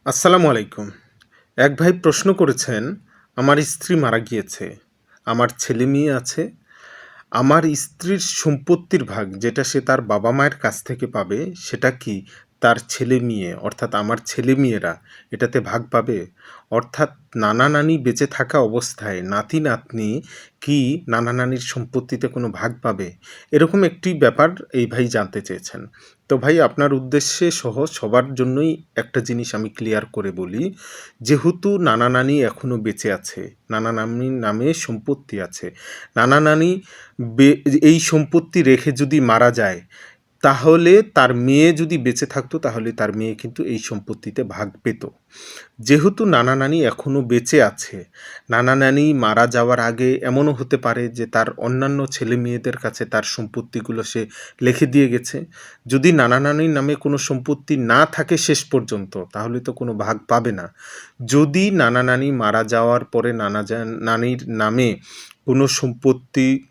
আসসালামু আলাইকুম। এক ভাই প্রশ্ন করেছেন, আমার স্ত্রী মারা গিয়েছে। আমার ছেলে-মেয়ে আছে। আমার স্ত্রীর সম্পত্তির ভাগ যেটা সে তার বাবা-মায়ের কাছ থেকে পাবে, সেটা কি তার ছেলে-মেয়ে অর্থাৎ আমার ছেলে-মেয়েরা এটাতে ভাগ পাবে? অর্থাৎ নানা-নানি বেঁচে থাকা অবস্থায় নাতি-নাতনি কি নানা-নানির সম্পত্তিতে কোনো ভাগ পাবে? এরকম একটি ব্যাপার এই ভাই জানতে চেয়েছেন। তো ভাই আপনার উদ্দেশ্যে সহ সবার জন্যই একটা জিনিস আমি ক্লিয়ার করে বলি। যেহেতু নানা-নানি এখনো বেঁচে আছে, নানা-নানির নামে সম্পত্তি আছে। নানা-নানি এই সম্পত্তি রেখে যদি মারা যায়, তাহলে তার মেয়ে যদি বেঁচে থাকতো তাহলে তার মেয়ে কিন্তু এই সম্পত্তিতে ভাগ পেত। যেহেতু নানা-নানি এখনো বেঁচে আছে, নানা-নানি মারা যাওয়ার আগে এমনও হতে পারে যে তার অন্যান্য ছেলে-মেয়েদের কাছে তার সম্পত্তিগুলো সে লিখে দিয়ে গেছে। যদি নানা-নানির নামে কোনো সম্পত্তি না থাকে শেষ পর্যন্ত, তাহলে তো কোনো ভাগ পাবে না। যদি নানা-নানি মারা যাওয়ার পরে নানির নামে কোনো সম্পত্তি,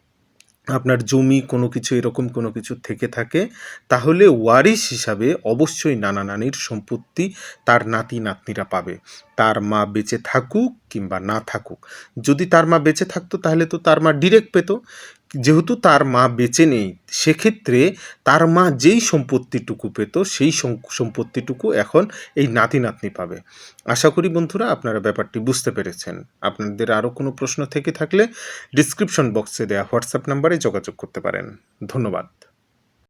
আপনার জমি কোনো কিছু এরকম কোনো কিছু থেকে থাকে, তাহলে ওয়ারিশ হিসাবে অবশ্যই নানা-নানির সম্পত্তি তার নাতি-নাতনিরা পাবে। তার মা বেঁচে থাকুক কিংবা না থাকুক। যদি তার মা বেঁচে থাকতো তাহলে তো তার মা ডিরেক্ট পেত। যেহেতু তার মা বেঁচে নেই, সেক্ষেত্রে তার মা যেই সম্পত্তিটুকু পেত সেই সম্পত্তিটুকু এখন এই নাতি-নাতনি পাবে। আশা করি বন্ধুরা আপনারা ব্যাপারটি বুঝতে পেরেছেন। আপনাদের আরও কোনো প্রশ্ন থেকে থাকলে ডিসক্রিপশন বক্সে দেওয়া হোয়াটসঅ্যাপ নাম্বারে যোগাযোগ করতে পারেন। ধন্যবাদ।